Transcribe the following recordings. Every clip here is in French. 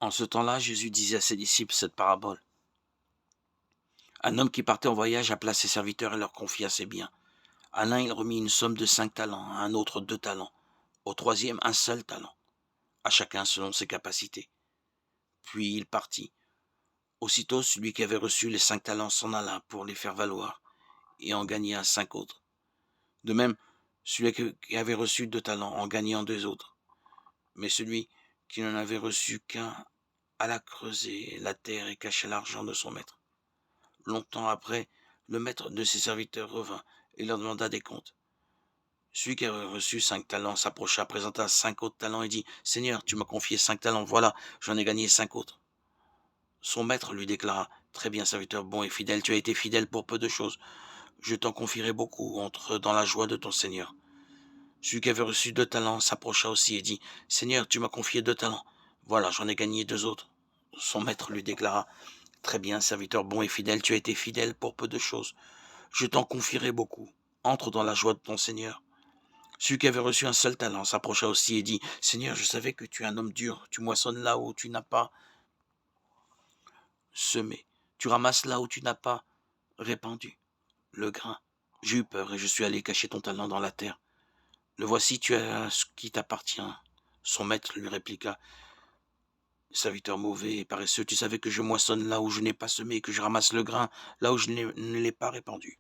En ce temps-là, Jésus disait à ses disciples cette parabole. Un homme qui partait en voyage appela ses serviteurs et leur confia ses biens. À l'un, il remit une somme de 5 talents, à un autre 2 talents, au troisième un seul talent, à chacun selon ses capacités. Puis il partit. Aussitôt, celui qui avait reçu les 5 talents s'en alla pour les faire valoir, et en gagna 5 autres. De même, celui qui avait reçu 2 talents en gagnant 2 autres. Mais celui qui n'en avait reçu qu'un alla creuser la terre et cacha l'argent de son maître. Longtemps après, le maître de ses serviteurs revint et leur demanda des comptes. Celui qui avait reçu 5 talents s'approcha, présenta 5 autres talents et dit « Seigneur, tu m'as confié 5 talents, voilà, j'en ai gagné 5 autres. » Son maître lui déclara « Très bien, serviteur bon et fidèle, tu as été fidèle pour peu de choses. Je t'en confierai beaucoup, entre dans la joie de ton Seigneur. » Celui qui avait reçu 2 talents s'approcha aussi et dit « Seigneur, tu m'as confié 2 talents, voilà, j'en ai gagné 2 autres. » Son maître lui déclara « Très bien, serviteur bon et fidèle, tu as été fidèle pour peu de choses. Je t'en confierai beaucoup. Entre dans la joie de ton Seigneur. » Celui qui avait reçu un seul talent s'approcha aussi et dit « Seigneur, je savais que tu es un homme dur, tu moissonnes là où tu n'as pas semé, tu ramasses là où tu n'as pas répandu le grain. J'ai eu peur et je suis allé cacher ton talent dans la terre. Le voici, tu as ce qui t'appartient. » Son maître lui répliqua « Serviteur mauvais et paresseux, tu savais que je moissonne là où je n'ai pas semé, que je ramasse le grain là où je ne l'ai pas répandu.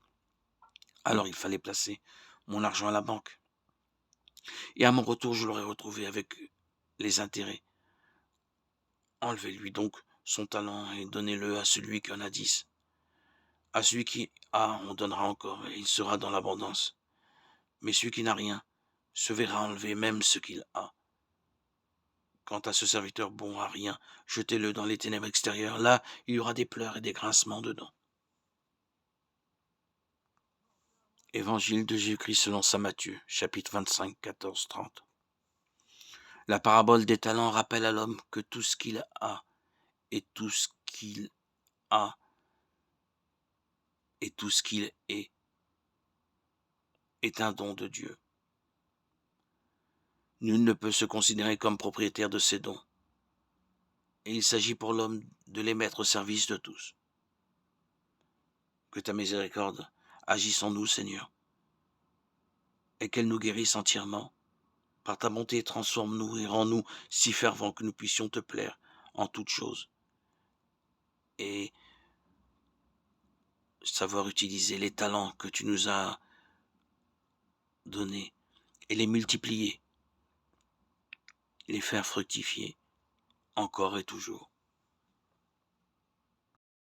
Alors il fallait placer mon argent à la banque. Et à mon retour, je l'aurai retrouvé avec les intérêts. Enlevez-lui donc son talent et donnez-le à celui qui en a 10. À celui qui a, on donnera encore, et il sera dans l'abondance. Mais celui qui n'a rien se verra enlever même ce qu'il a. Quant à ce serviteur bon à rien, jetez-le dans les ténèbres extérieures. Là, il y aura des pleurs et des grincements de dents. » Évangile de Jésus-Christ selon saint Matthieu, chapitre 25, 14, 30. La parabole des talents rappelle à l'homme que tout ce qu'il a et tout ce qu'il a et tout ce qu'il est un don de Dieu. Nul ne peut se considérer comme propriétaire de ses dons, et il s'agit pour l'homme de les mettre au service de tous. Que ta miséricorde agisse en nous, Seigneur, et qu'elle nous guérisse entièrement. Par ta bonté, transforme-nous et rends-nous si fervents que nous puissions te plaire en toutes choses, et savoir utiliser les talents que tu nous as donnés et les multiplier, les faire fructifier encore et toujours.